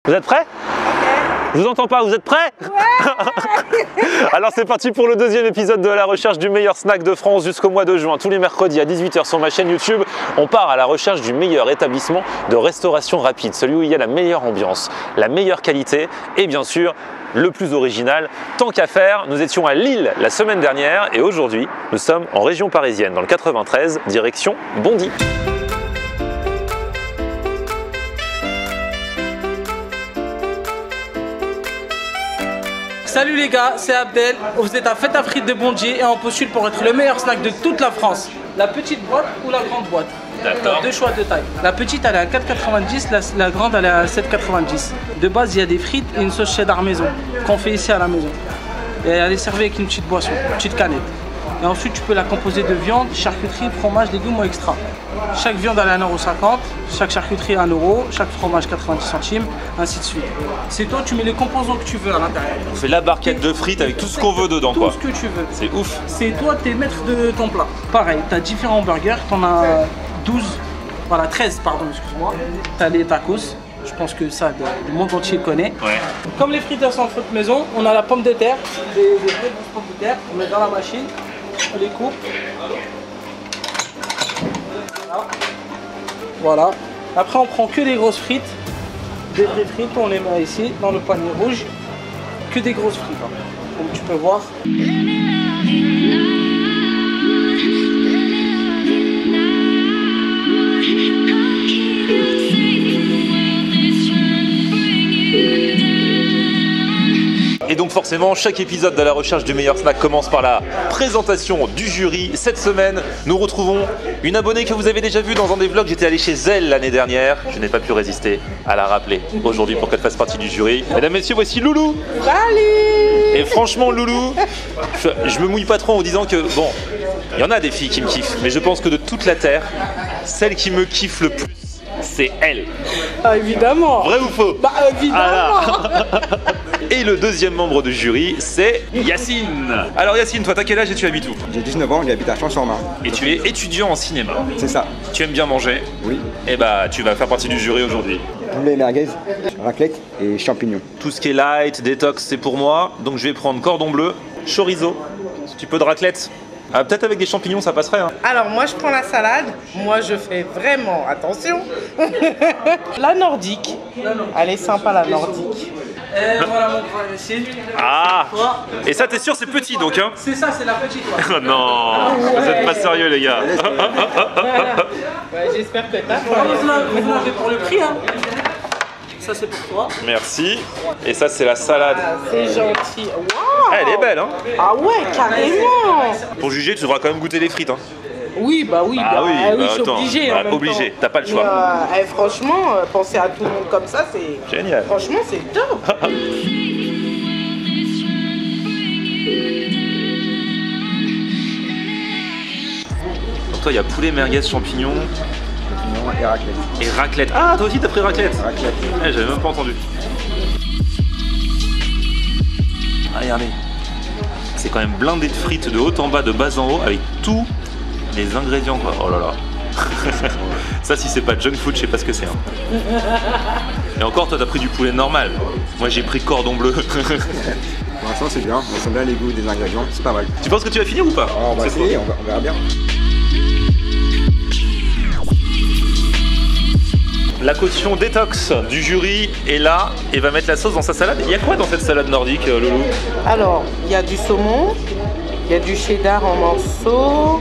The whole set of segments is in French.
Vous êtes prêts? Je vous entends pas, vous êtes prêts? Ouais. Alors c'est parti pour le deuxième épisode de la recherche du meilleur snack de France jusqu'au mois de juin. Tous les mercredis à 18 h sur ma chaîne YouTube, on part à la recherche du meilleur établissement de restauration rapide. Celui où il y a la meilleure ambiance, la meilleure qualité et bien sûr le plus original. Tant qu'à faire, nous étions à Lille la semaine dernière et aujourd'hui nous sommes en région parisienne dans le 93, direction Bondy. Salut les gars, c'est Abdel. Vous êtes à Fête à frites de Bondy et on postule pour être le meilleur snack de toute la France. La petite boîte ou la grande boîte? D'accord. Deux choix de taille. La petite elle est à 4,90, la grande elle est à 7,90. De base il y a des frites et une sauce cheddar maison qu'on fait ici à la maison. Et elle est servie avec une petite boisson, une petite canette. Et ensuite tu peux la composer de viande, charcuterie, fromage, légumes ou extra. Chaque viande elle est à 1,50 €, chaque charcuterie 1 €, chaque fromage 90 centimes, ainsi de suite. C'est toi, tu mets les composants que tu veux à l'intérieur. On fait la barquette de frites avec tout ce qu'on veut dedans quoi. Tout ce que tu veux. C'est ouf. C'est toi, t'es maître de ton plat. Pareil, t'as différents burgers, t'en as 12, voilà 13 pardon, excuse-moi. T'as les tacos. Je pense que ça, le monde entier connaît. Ouais. Comme les frites sont faites maison, on a la pomme de terre, des vraies grosses pommes de terre. On met dans la machine, on les coupe. Voilà. Après, on prend que des grosses frites, des vraies frites, on les met ici dans le panier rouge. Que des grosses frites, hein. Comme tu peux voir. Et donc forcément, chaque épisode de la recherche du meilleur snack commence par la présentation du jury. Cette semaine, nous retrouvons une abonnée que vous avez déjà vue dans un des vlogs. J'étais allé chez elle l'année dernière. Je n'ai pas pu résister à la rappeler aujourd'hui pour qu'elle fasse partie du jury. Mesdames, messieurs, voici Loulou. Salut. Et franchement, Loulou, je me mouille pas trop en vous disant que, bon, il y en a des filles qui me kiffent, mais je pense que de toute la Terre, celle qui me kiffe le plus, c'est elle. Ah, évidemment. Vrai ou faux? Bah évidemment. Et le deuxième membre du jury, c'est Yacine. Alors Yacine, toi t'as quel âge et tu habites où? J'ai 19 ans, j'habite à Champs-sur-Marne. Et tu es étudiant en cinéma. C'est ça. Tu aimes bien manger? Oui. Et bah tu vas faire partie du jury aujourd'hui. Poulet merguez, raclette et champignons. Tout ce qui est light, détox, c'est pour moi. Donc je vais prendre cordon bleu, chorizo, un petit peu de raclette. Ah, peut-être avec des champignons ça passerait hein. Alors moi je prends la salade, moi je fais vraiment attention. La nordique, elle est sympa la nordique. Et voilà mon frère ici. Ah. Et ça t'es sûr c'est petit donc hein? C'est ça, c'est la petite. Ouais. Oh non, vous êtes pas sérieux les gars. Ouais, j'espère que t'as Vous l'avez pour le prix hein. Ça c'est pour toi. Merci. Et ça c'est la salade. C'est gentil. Waouh. Elle est belle hein. Ah ouais, carrément. Pour juger tu devras quand même goûter les frites hein. Oui, bah oui, Ah oui, oui, je suis attends, obligée. bah, obligé, t'as pas le choix. Mais, franchement, penser à tout le monde comme ça, c'est... Génial. Franchement, c'est top. Donc toi il y a poulet merguez champignons Et raclette. et raclette. Ah toi aussi t'as pris raclette. Raclette. Eh, j'avais même pas entendu. Ah regardez. C'est quand même blindé de frites de haut en bas, de bas en haut, avec tous les ingrédients quoi. Oh là là. Ça si c'est pas junk food, je sais pas ce que c'est. Hein. Et encore toi t'as pris du poulet normal. Moi j'ai pris cordon bleu. Pour l'instant c'est bien, on sent bien les goûts des ingrédients, c'est pas mal. Tu penses que tu vas finir ou pas? Alors, on va C'est essayer, trop. on verra bien. La caution détox du jury est là et va mettre la sauce dans sa salade. Il y a quoi dans cette salade nordique, Loulou? Alors, il y a du saumon, il y a du cheddar en morceaux,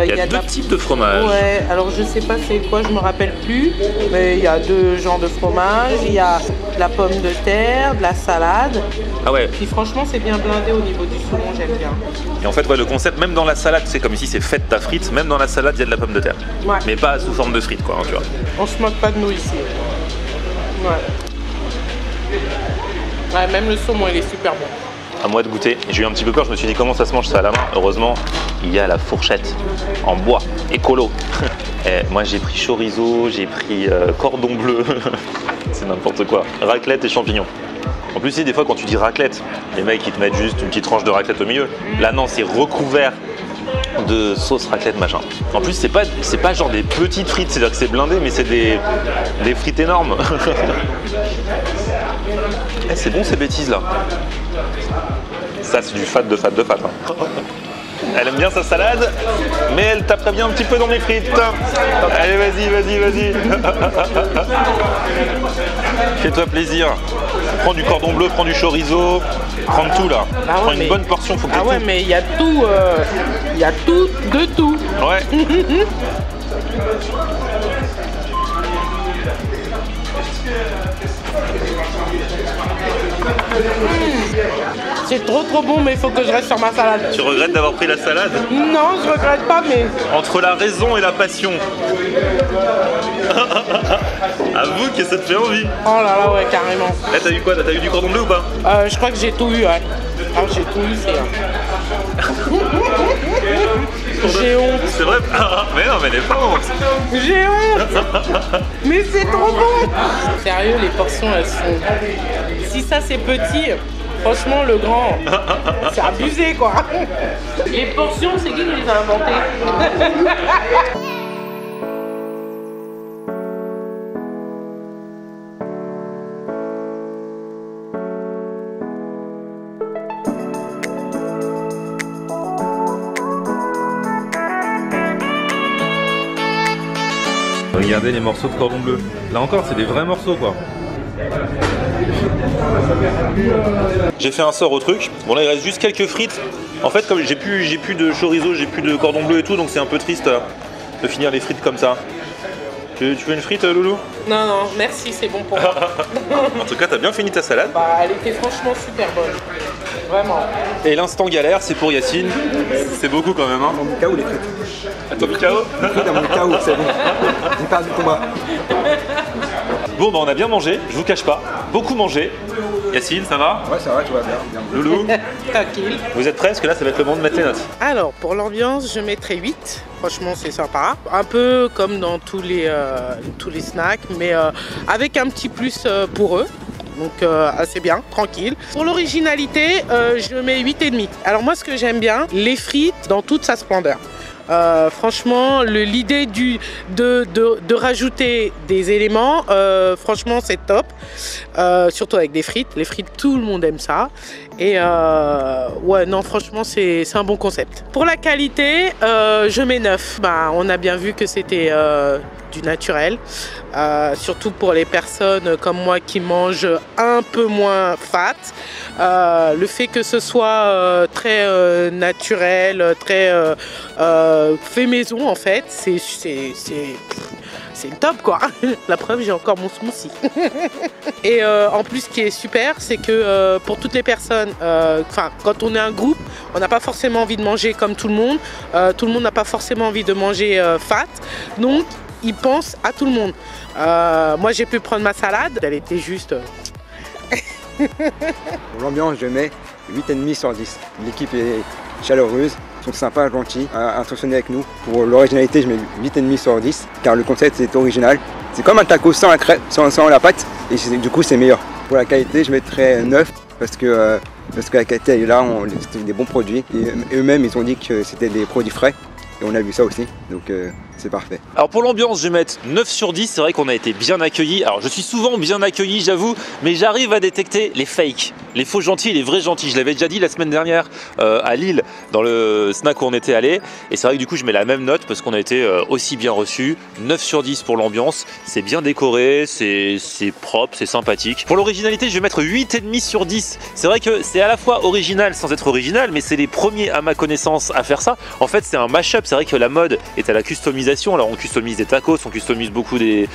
Il y a deux types de fromage. Ouais, alors je sais pas c'est quoi, je me rappelle plus, mais il y a deux genres de fromage, il y a de la pomme de terre, de la salade, Ah ouais. puis franchement c'est bien blindé au niveau du saumon, j'aime bien. Et en fait, ouais, le concept, même dans la salade, c'est comme ici, c'est fête ta frite, même dans la salade, il y a de la pomme de terre. Ouais. Mais pas sous forme de frites, quoi, hein, tu vois. On se moque pas de nous ici. Ouais. Ouais, même le saumon il est super bon. À moi de goûter. J'ai eu un petit peu peur, je me suis dit comment ça se mange ça à la main. Heureusement, il y a la fourchette en bois, écolo. Et moi j'ai pris chorizo, j'ai pris cordon bleu, c'est n'importe quoi. Raclette et champignons. En plus, des fois quand tu dis raclette, les mecs ils te mettent juste une petite tranche de raclette au milieu. Là non, c'est recouvert de sauce raclette machin. En plus c'est pas genre des petites frites, c'est-à-dire que c'est blindé, mais c'est des frites énormes. Eh, c'est bon ces bêtises là. Ça c'est du fat de fat de fat. Hein. Elle aime bien sa salade, mais elle taperait bien un petit peu dans mes frites. Allez, vas-y, vas-y, vas-y. Fais-toi plaisir. Prends du cordon bleu, prends du chorizo, prends de tout là. Ah ouais, prends une bonne portion, faut que Ah ouais, tout. mais il y a tout, de tout. Ouais. C'est trop bon, mais il faut que je reste sur ma salade. Tu regrettes d'avoir pris la salade? Non, je regrette pas, mais... Entre la raison et la passion. Avoue que ça te fait envie. Oh là là, ouais, carrément. Eh, t'as eu quoi? T'as eu du cordon bleu ou pas? Je crois que j'ai tout eu, ouais. Ah, j'ai tout eu, c'est... J'ai honte. C'est vrai? Mais non, mais elle est pas honte. J'ai honte. Mais c'est trop bon. Sérieux, les portions, elles sont... Si ça, c'est petit... Franchement, le grand, c'est abusé quoi. Les portions, c'est qui les a inventées? Regardez les morceaux de cordon bleu. Là encore, c'est des vrais morceaux quoi. J'ai fait un sort au truc. Bon là il reste juste quelques frites. En fait comme j'ai plus de chorizo, j'ai plus de cordon bleu et tout, donc c'est un peu triste de finir les frites comme ça. Tu veux une frite Loulou? Non, merci, c'est bon pour moi. En tout cas t'as bien fini ta salade. Bah elle était franchement super bonne. Vraiment. Et l'instant galère c'est pour Yacine. C'est beaucoup quand même hein. Dans mon cas ou les frites? Attends Mikao. Dans mon cas ou c'est bon. J'ai perdu le combat. Bon bah on a bien mangé, je vous cache pas. Beaucoup mangé. Yacine, ça va? Ouais, ça va, tu vas bien. Loulou, Tranquille. vous êtes prêts? Parce que là ça va être le moment de mettre les notes. Alors, pour l'ambiance, je mettrais 8. Franchement, c'est sympa. Un peu comme dans tous les snacks, mais avec un petit plus pour eux. Donc assez bien, tranquille. Pour l'originalité, je mets 8,5. Alors moi, ce que j'aime bien, les frites dans toute sa splendeur. Franchement, l'idée de rajouter des éléments, franchement c'est top, surtout avec des frites. Les frites, tout le monde aime ça. Et ouais, non, franchement c'est un bon concept. Pour la qualité, je mets 9. Bah, on a bien vu que c'était du naturel, surtout pour les personnes comme moi qui mangent un peu moins fat. Le fait que ce soit très naturel, très fait maison en fait, c'est le top quoi. La preuve, j'ai encore mon smoothie. Et en plus, ce qui est super, c'est que pour toutes les personnes, quand on est un groupe, on n'a pas forcément envie de manger comme tout le monde. Tout le monde n'a pas forcément envie de manger fat. Donc, ils pensent à tout le monde. Moi, j'ai pu prendre ma salade. Elle était juste... Pour l'ambiance, je mets 8,5 sur 10. L'équipe est chaleureuse, ils sont sympas, gentils, intentionnés avec nous. Pour l'originalité, je mets 8,5 sur 10, car le concept est original. C'est comme un taco sans la crème, sans la pâte, et du coup c'est meilleur. Pour la qualité, je mettrais 9, parce que la qualité elle est là, c'était des bons produits. Et eux-mêmes, ils ont dit que c'était des produits frais, et on a vu ça aussi, donc c'est parfait. Alors pour l'ambiance, je vais mettre 9 sur 10, c'est vrai qu'on a été bien accueillis. Alors je suis souvent bien accueilli, j'avoue, mais j'arrive à détecter les fakes, les faux gentils et les vrais gentils. Je l'avais déjà dit la semaine dernière à Lille, dans le snack où on était allé. Et c'est vrai que du coup je mets la même note parce qu'on a été aussi bien reçus. 9 sur 10 pour l'ambiance, c'est bien décoré, c'est propre, c'est sympathique. Pour l'originalité, je vais mettre 8,5 sur 10. C'est vrai que c'est à la fois original sans être original, mais c'est les premiers à ma connaissance à faire ça. En fait c'est un mash-up, c'est vrai que la mode est à la customisation. Alors on customise des tacos, on customise beaucoup des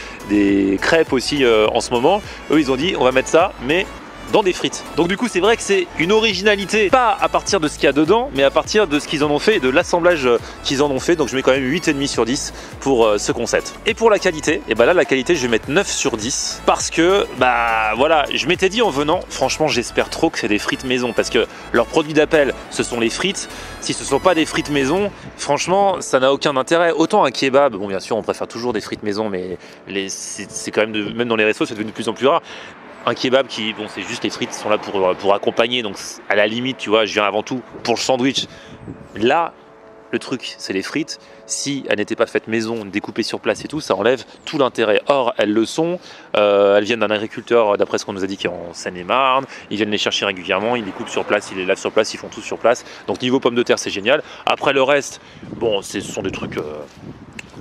crêpes aussi en ce moment. Eux ils ont dit on va mettre ça mais dans des frites. Donc du coup c'est vrai que c'est une originalité, pas à partir de ce qu'il y a dedans, mais à partir de ce qu'ils en ont fait et de l'assemblage qu'ils en ont fait. Donc je mets quand même 8,5 sur 10 pour ce concept. Et pour la qualité, et bah là la qualité je vais mettre 9 sur 10 parce que bah voilà, je m'étais dit en venant, franchement j'espère trop que c'est des frites maison parce que leur produit d'appel ce sont les frites. Si ce ne sont pas des frites maison, franchement ça n'a aucun intérêt. Autant un kebab, bon bien sûr on préfère toujours des frites maison, mais c'est quand même, même dans les restos c'est devenu de plus en plus rare. Un kebab qui, bon c'est juste les frites sont là pour accompagner, donc à la limite tu vois je viens avant tout pour le sandwich. Là Le truc, c'est les frites. Si elles n'étaient pas faites maison, découpées sur place et tout, ça enlève tout l'intérêt. Or, elles le sont. Elles viennent d'un agriculteur, d'après ce qu'on nous a dit, qui est en Seine-et-Marne. Ils viennent les chercher régulièrement, ils les coupent sur place, ils les lavent sur place, ils font tout sur place. Donc niveau pommes de terre, c'est génial. Après le reste, bon, ce sont des trucs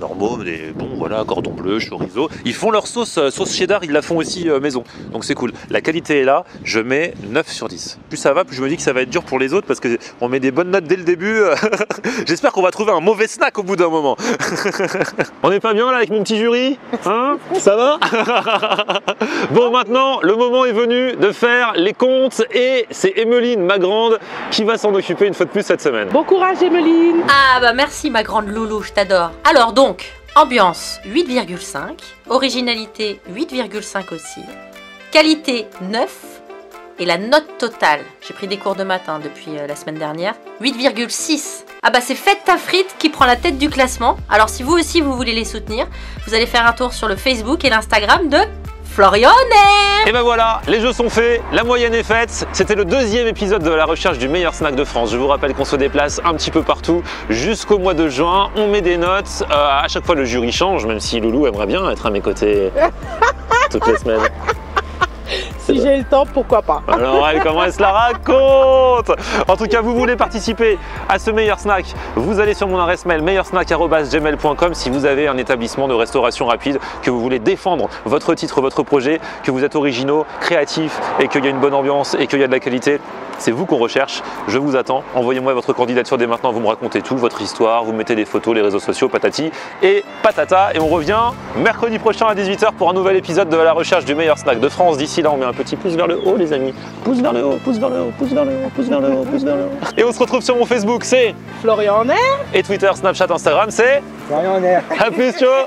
normaux, des bon voilà, cordon bleu, chorizo. Ils font leur sauce cheddar, ils la font aussi maison. Donc c'est cool. La qualité est là, je mets 9 sur 10. Plus ça va, plus je me dis que ça va être dur pour les autres parce qu'on met des bonnes notes dès le début. J'espère qu'on va trouver un mauvais snack au bout d'un moment. On n'est pas bien là avec mon petit jury, hein? Ça va? Bon, maintenant, le moment est venu de faire les comptes et c'est Emeline, ma grande, qui va s'en occuper une fois de plus cette semaine. Bon courage, Emeline. Ah bah merci ma grande loulou, je t'adore. Alors donc, ambiance 8,5, originalité 8,5 aussi, qualité 9 et la note totale, j'ai pris des cours de maths depuis la semaine dernière, 8,6. Ah bah c'est Fête ta frite qui prend la tête du classement. Alors si vous aussi vous voulez les soutenir, vous allez faire un tour sur le Facebook et l'Instagram de Florian Honner. Et ben voilà, les jeux sont faits, la moyenne est faite. C'était le deuxième épisode de la recherche du meilleur snack de France. Je vous rappelle qu'on se déplace un petit peu partout jusqu'au mois de juin. On met des notes. À chaque fois, le jury change, même si Loulou aimerait bien être à mes côtés toutes les semaines. Si j'ai le temps, pourquoi pas. Alors elle, comment elle se la raconte? En tout cas, vous voulez participer à ce meilleur snack, vous allez sur mon adresse mail meilleursnack@gmail.com si vous avez un établissement de restauration rapide, que vous voulez défendre votre titre, votre projet, que vous êtes originaux, créatifs et qu'il y a une bonne ambiance et qu'il y a de la qualité. C'est vous qu'on recherche, je vous attends. Envoyez-moi votre candidature dès maintenant, vous me racontez tout, votre histoire, vous mettez des photos, les réseaux sociaux, patati et patata. Et on revient mercredi prochain à 18 h pour un nouvel épisode de la recherche du meilleur snack de France. D'ici là, on met un petit pouce vers le haut, les amis. Pouce vers le haut, pouce vers le haut, pouce vers le haut, pouce vers le haut, pouce vers le haut. Et on se retrouve sur mon Facebook, c'est Florian Honner. et Twitter, Snapchat, Instagram, c'est Florian Honner. à plus, ciao.